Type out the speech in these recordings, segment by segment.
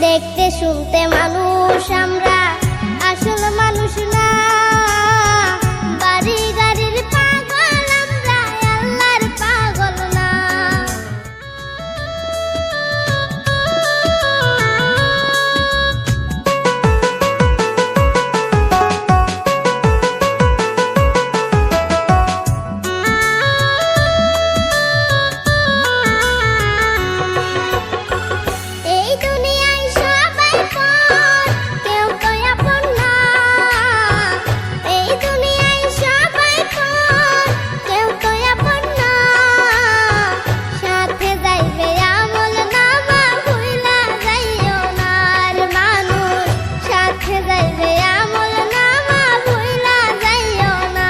দেখতে শুনতে মানুষ আমরা, আসল মানুষ না। বাড়ি গাড়ির পাগল আমরা, আল্লাহর পাগল না। এই দুনিয়ায় সবাই পর, কেউ তো আপন না। এই দুনিয়ায় সবাই পর, কেউ তো আপন না। সাথে যাইবে আমল নামা, ভুইলা যাইও না আর মানুষ। সাথে যাইবে আমল নামা, ভুইলা যাইও না।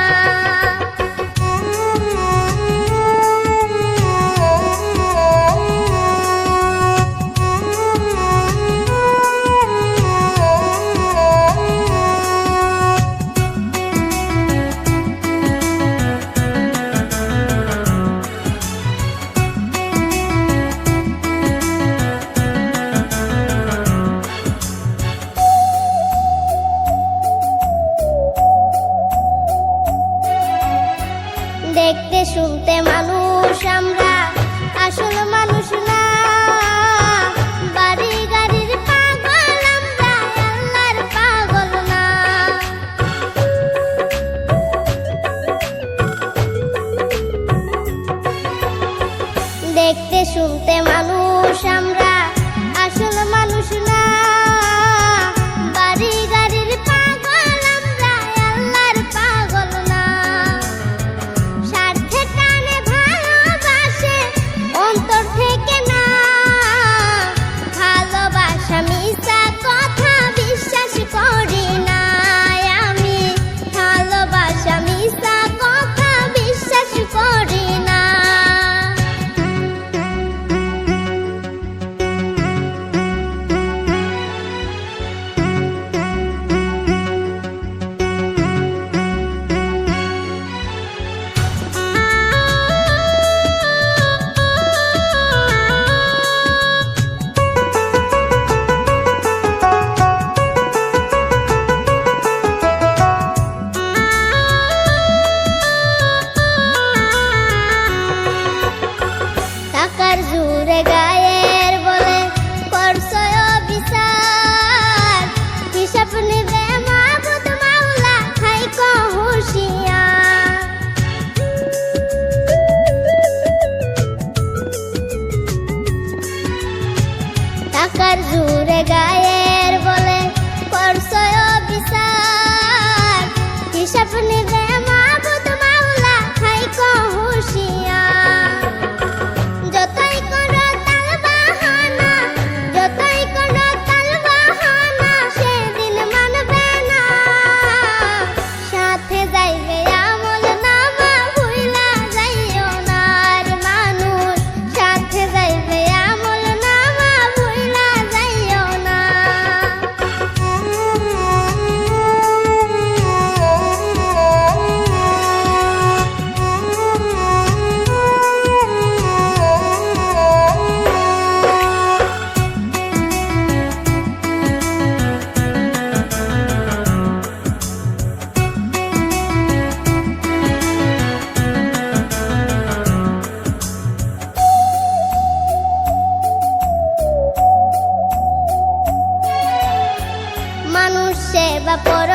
দেখতে শুনতে মানুষ আমরা, আসল মানুষ না। বাড়ি গাড়ির পাগল আমরা, আল্লাহর পাগল না। দেখতে শুনতে মানুষ আমরা, আসল মানুষ না। বাড়ি গাড়ির পাগল আমরা, আল্লাহর পাগল না। স্বার্থে টানে ভালোবাসে, অন্তর থেকে না। ভালোবাসা মিছা কথা, বিশ্বাস করি না আমি। ভালোবাসা মিছা কথা, বিশ্বাস করি না। টাকার জোরে গায়ের বলে করছো বিচার। হিসাব নেবে মাবুদ মাওলা, থাইকো হুঁশিয়ার। টাকার জোরে গায়ের বলে করছো বিচার। হিসাব নেবে মাবুদ মাওলা, থাইকো হুঁশিয়ার। যতই করো তাল বাহানা, যতই করো তাল বাহানা, সেদিন মানবে না। সাথে যাইবে আমল নামা, ভুইলা যাইও না আর মানুষ। সাথে যাইবে আমল নামা, ভুইলা যাইও না। মানুষ সেবা পর